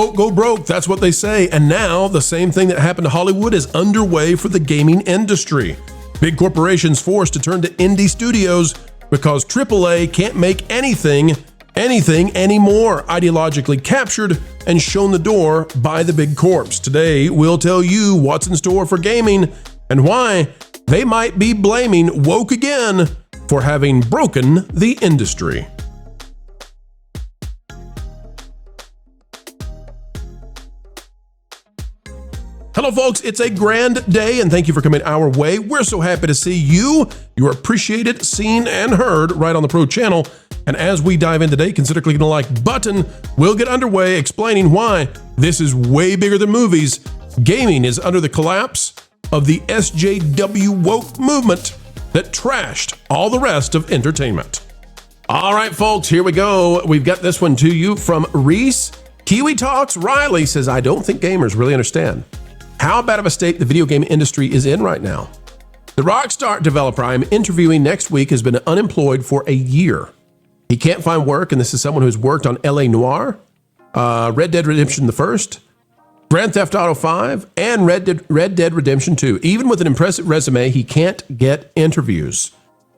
Woke go broke, that's what they say. And now the same thing that happened to Hollywood is underway for the gaming industry. Big corporations forced to turn to indie studios because AAA can't make anything anymore, ideologically captured and shown the door by the big corps. Today, we'll tell you what's in store for gaming and why they might be blaming woke again for having broken the industry. Hello, folks. It's a grand day, and thank you for coming our way. We're so happy to see you. You're appreciated, seen, and heard right on the Pro Channel. And as we dive in today, consider clicking the like button. We'll get underway explaining why this is way bigger than movies. Gaming is under the collapse of the SJW woke movement that trashed all the rest of entertainment. All right, folks, here we go. We've got this one to you from Reese. Kiwi Talks. Riley says, I don't think gamers really understand how bad of a state the video game industry is in right now. The Rockstar developer I'm interviewing next week has been unemployed for a year. He can't find work, and this is someone who's worked on LA Noire, Red Dead Redemption the First, Grand Theft Auto 5, and Red Dead Redemption 2. Even with an impressive resume, he can't get interviews.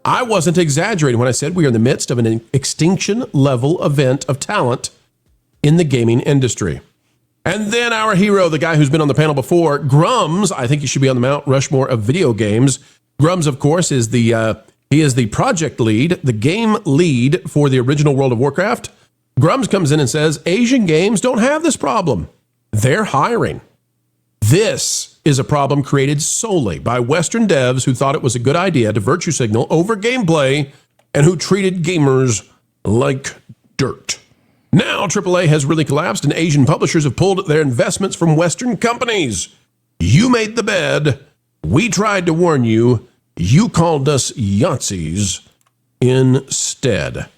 I wasn't exaggerating when I said we are in the midst of an Extinction level event of talent in the gaming industry. And then our hero, the guy who's been on the panel before, Grums. I think he should be on the Mount Rushmore of video games. Grums, of course, is he is the project lead, the game lead for the original World of Warcraft. Grums comes in and says, Asian games don't have this problem. They're hiring. This is a problem created solely by Western devs who thought it was a good idea to virtue signal over gameplay and who treated gamers like dirt. Now, AAA has really collapsed and Asian publishers have pulled their investments from Western companies. You made the bed. We tried to warn you. You called us Yahtzees instead.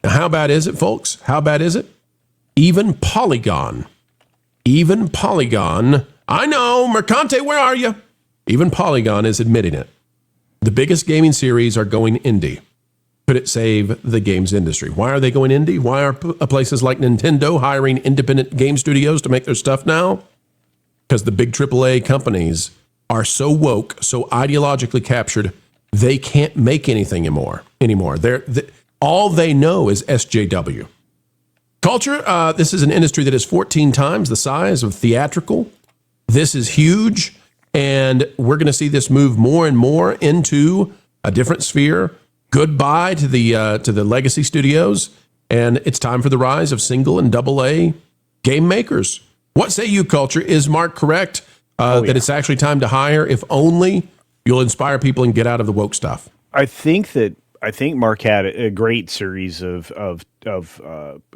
Now, how bad is it, folks? How bad is it? Even Polygon, I know, Mercante, where are you? Even Polygon is admitting it. The biggest gaming series are going indie. Could it save the games industry? Why are they going indie? Why are places like Nintendo hiring independent game studios to make their stuff now? Because the big AAA companies are so woke, so ideologically captured, they can't make anything anymore. All they know is SJW. Culture, this is an industry that is 14 times the size of theatrical. This is huge, and we're going to see this move more and more into a different sphere. Goodbye to the legacy studios, and it's time for the rise of single and double A game makers. What say you, Culture? Is Mark correct that it's actually time to hire? If only you'll inspire people and get out of the woke stuff. I think Mark had a great series of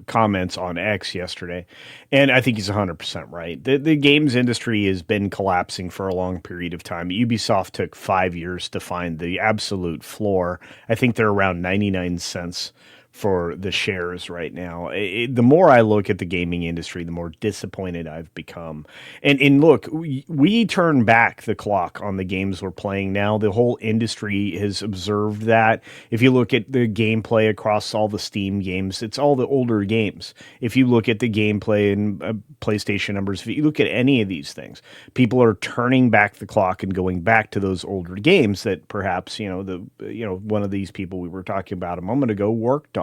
comments on X yesterday, and I think he's 100% right. The games industry has been collapsing for a long period of time. Ubisoft took 5 years to find the absolute floor. I think they're around 99 cents for the shares right now. The more I look at the gaming industry, the more disappointed I've become. And look, we turn back the clock on the games we're playing now. The whole industry has observed that. If you look at the gameplay across all the Steam games, it's all the older games. If you look at the gameplay in PlayStation numbers, if you look at any of these things, people are turning back the clock and going back to those older games that perhaps, one of these people we were talking about a moment ago worked on.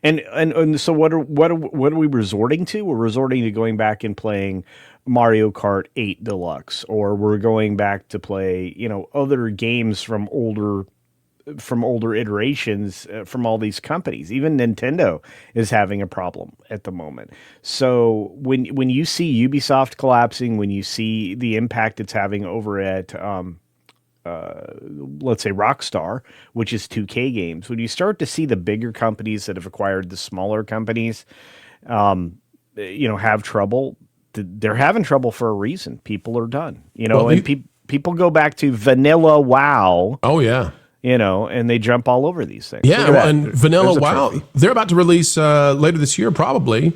And so what are we resorting to? We're resorting to going back and playing Mario Kart 8 Deluxe, or we're going back to play, other games from older iterations from all these companies. Even Nintendo is having a problem at the moment. So when you see Ubisoft collapsing, when you see the impact it's having over at let's say Rockstar, which is 2K Games, when you start to see the bigger companies that have acquired the smaller companies, have trouble, they're having trouble for a reason. People are done, people go back to vanilla WoW. Oh yeah. And they jump all over these things. Yeah, and vanilla WoW, they're about to release later this year, probably,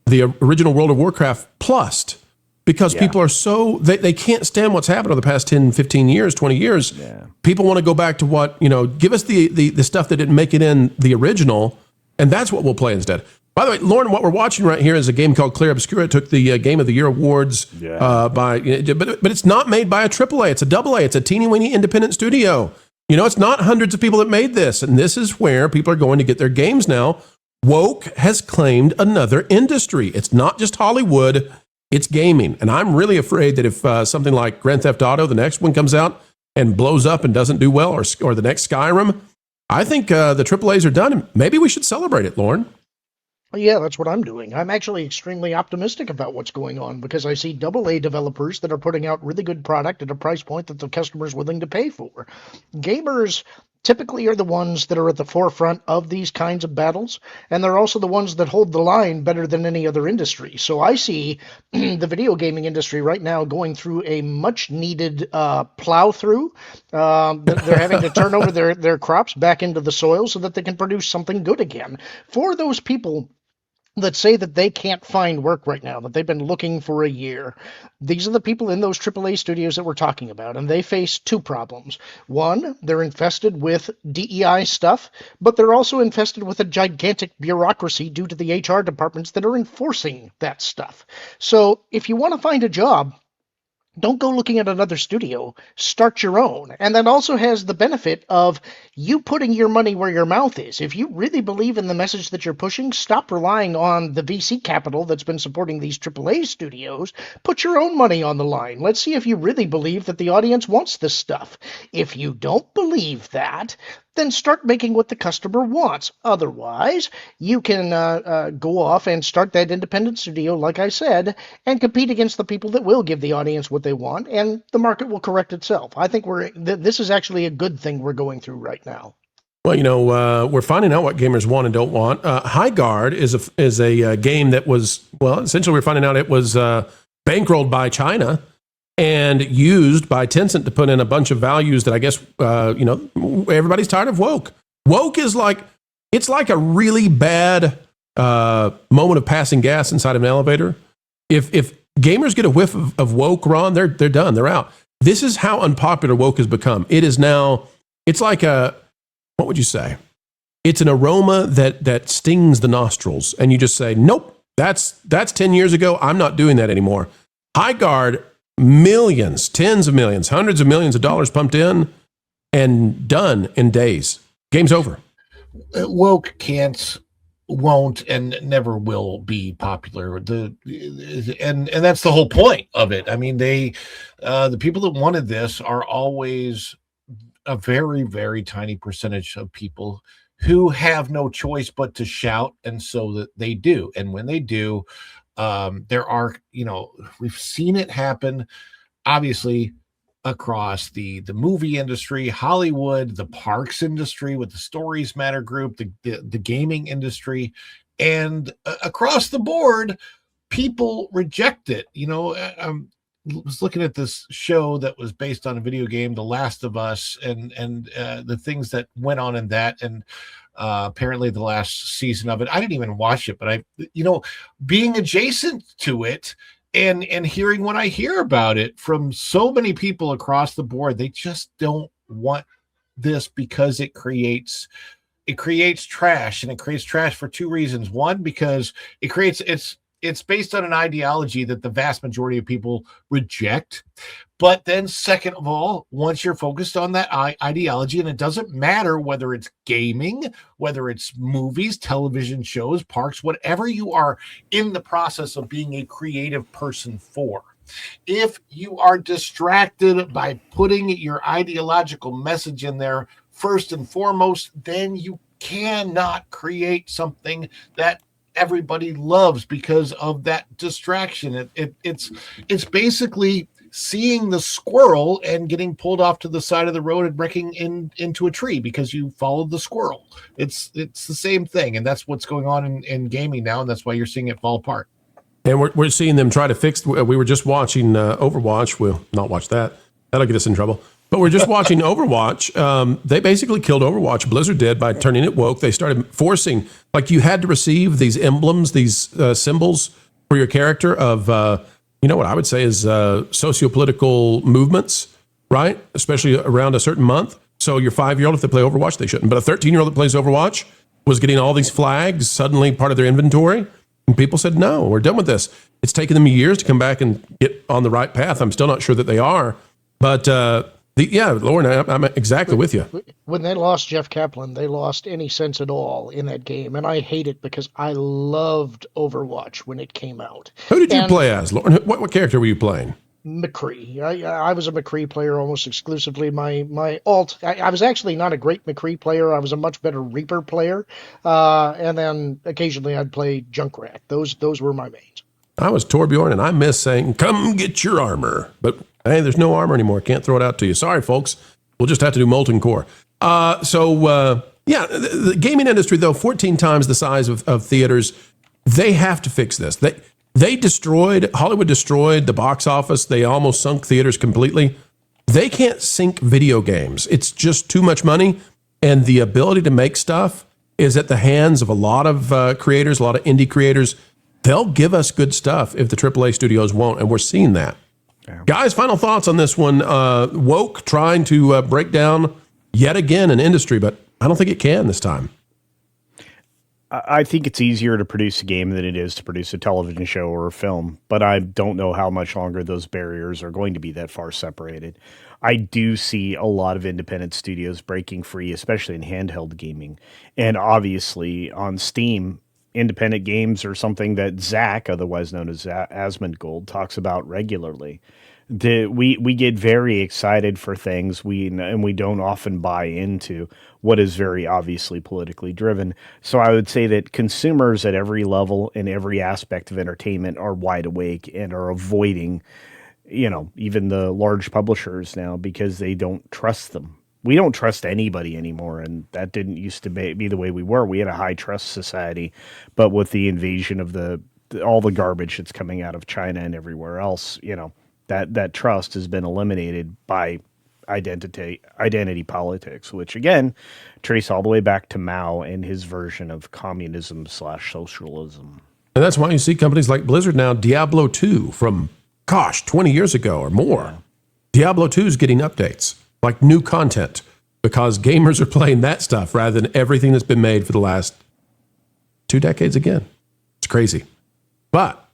the original World of Warcraft Plus. Because people are so, they can't stand what's happened over the past 10, 15 years, 20 years. Yeah. People want to go back to what, give us the stuff that didn't make it in the original, and that's what we'll play instead. By the way, Lauren, what we're watching right here is a game called Clair Obscura. It took the Game of the Year awards but it's not made by a AAA. It's a AA. It's a teeny-weeny independent studio. It's not hundreds of people that made this, and this is where people are going to get their games now. Woke has claimed another industry. It's not just Hollywood, it's gaming. And I'm really afraid that if something like Grand Theft Auto, the next one, comes out and blows up and doesn't do well, or the next Skyrim, I think the AAAs are done, and maybe we should celebrate it, Lauren. Yeah, that's what I'm doing. I'm actually extremely optimistic about what's going on because I see AA developers that are putting out really good product at a price point that the customer's willing to pay for. Gamers typically are the ones that are at the forefront of these kinds of battles, and they're also the ones that hold the line better than any other industry. So I see the video gaming industry right now going through a much-needed plow-through. They're having to turn over their crops back into the soil so that they can produce something good again. For those people that say that they can't find work right now, that they've been looking for a year. These are the people in those AAA studios that we're talking about, and they face two problems. One, they're infested with DEI stuff, but they're also infested with a gigantic bureaucracy due to the HR departments that are enforcing that stuff. So if you want to find a job, don't go looking at another studio. Start your own. And that also has the benefit of you putting your money where your mouth is. If you really believe in the message that you're pushing, stop relying on the VC capital that's been supporting these AAA studios. Put your own money on the line. Let's see if you really believe that the audience wants this stuff. If you don't believe that, then start making what the customer wants. Otherwise, you can go off and start that independent studio, like I said, and compete against the people that will give the audience what they want, and the market will correct itself. I think this is actually a good thing we're going through right now. Well, we're finding out what gamers want and don't want. Highguard is a game that was, essentially we're finding out it was bankrolled by China and used by Tencent to put in a bunch of values that I guess, everybody's tired of woke. Woke is it's like a really bad moment of passing gas inside of an elevator. If gamers get a whiff of woke, Ron, they're done. They're out. This is how unpopular woke has become. It is now, it's like what would you say? It's an aroma that stings the nostrils. And you just say, nope, that's 10 years ago. I'm not doing that anymore. Highguard, millions, tens of millions, hundreds of millions of dollars pumped in and done in days. Game's over. Woke can't, won't, and never will be popular. And that's the whole point of it. I mean, the people that wanted this are always a very, very tiny percentage of people who have no choice but to shout, and so that they do. And when they do, there are, we've seen it happen, obviously, across the movie industry, Hollywood, the parks industry with the Stories Matter group, the gaming industry, and across the board, people reject it. I was looking at this show that was based on a video game, The Last of Us, and the things that went on in that, and apparently the last season of it, I didn't even watch it, but being adjacent to it and hearing what I hear about it from so many people across the board, they just don't want this because it creates trash, and it creates trash for two reasons. One, because it's based on an ideology that the vast majority of people reject. But then second of all, once you're focused on that ideology, and it doesn't matter whether it's gaming, whether it's movies, television shows, parks, whatever you are in the process of being a creative person for, if you are distracted by putting your ideological message in there first and foremost, then you cannot create something that everybody loves because of that distraction. It's basically seeing the squirrel and getting pulled off to the side of the road and wrecking into a tree because you followed the squirrel. It's the same thing, and that's what's going on in gaming now, and that's why you're seeing it fall apart. And we're seeing them try to fix. We were just watching Overwatch. We'll not watch that. That'll get us in trouble. But we're just watching Overwatch. They basically killed Overwatch. Blizzard did by turning it woke. They started forcing, you had to receive these emblems, these symbols for your character of, what I would say is socio-political movements, right? Especially around a certain month. So your 5-year-old, if they play Overwatch, they shouldn't. But a 13-year-old that plays Overwatch, was getting all these flags suddenly part of their inventory. And people said, no, we're done with this. It's taken them years to come back and get on the right path. I'm still not sure that they are. But Lauren, I'm exactly with you. When they lost Jeff Kaplan, they lost any sense at all in that game. And I hate it because I loved Overwatch when it came out. Who did you play as, Lauren? What character were you playing? McCree. I was a McCree player almost exclusively. My alt. I was actually not a great McCree player. I was a much better Reaper player. And then occasionally I'd play Junkrat. Those were my mains. I was Torbjorn, and I miss saying, come get your armor. But hey, there's no armor anymore. Can't throw it out to you. Sorry, folks. We'll just have to do Molten Core. The gaming industry, though, 14 times the size of theaters, they have to fix this. Hollywood destroyed the box office. They almost sunk theaters completely. They can't sink video games. It's just too much money. And the ability to make stuff is at the hands of a lot of creators, a lot of indie creators. They'll give us good stuff if the AAA studios won't. And we're seeing that. Yeah. Guys, final thoughts on this one. Woke trying to break down yet again an industry, but I don't think it can this time. I think it's easier to produce a game than it is to produce a television show or a film, but I don't know how much longer those barriers are going to be that far separated. I do see a lot of independent studios breaking free, especially in handheld gaming. And obviously on Steam, independent games are something that Zach, otherwise known as Asmongold, talks about regularly. We get very excited for things and we don't often buy into what is very obviously politically driven. So I would say that consumers at every level and every aspect of entertainment are wide awake and are avoiding, even the large publishers now because they don't trust them. We don't trust anybody anymore, and that didn't used to be the way we were. We had a high trust society, but with the invasion of all the garbage that's coming out of China and everywhere else, that trust has been eliminated by identity politics, which again trace all the way back to Mao and his version of communism/socialism. And that's why you see companies like Blizzard now, Diablo 2 from 20 years ago or more. Yeah. Diablo 2 is getting updates, like new content, because gamers are playing that stuff rather than everything that's been made for the last 2 decades again. It's crazy. But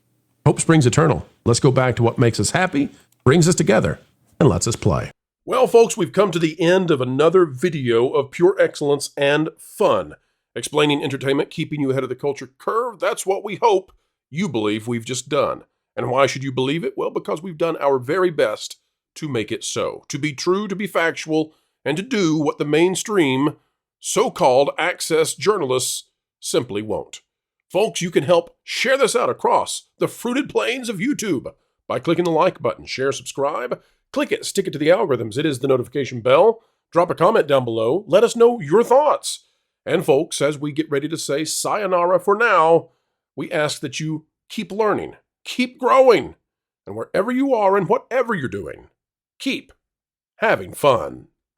hope springs eternal. Let's go back to what makes us happy, brings us together, and lets us play. Well, folks, we've come to the end of another video of pure excellence and fun. Explaining entertainment, keeping you ahead of the culture curve. That's what we hope you believe we've just done. And why should you believe it? Well, because we've done our very best to make it so. To be true, to be factual, and to do what the mainstream, so-called access journalists simply won't. Folks, you can help share this out across the fruited plains of YouTube by clicking the like button, share, subscribe, click it, stick it to the algorithms. It is the notification bell. Drop a comment down below. Let us know your thoughts. And folks, as we get ready to say sayonara for now, we ask that you keep learning, keep growing, and wherever you are and whatever you're doing, keep having fun.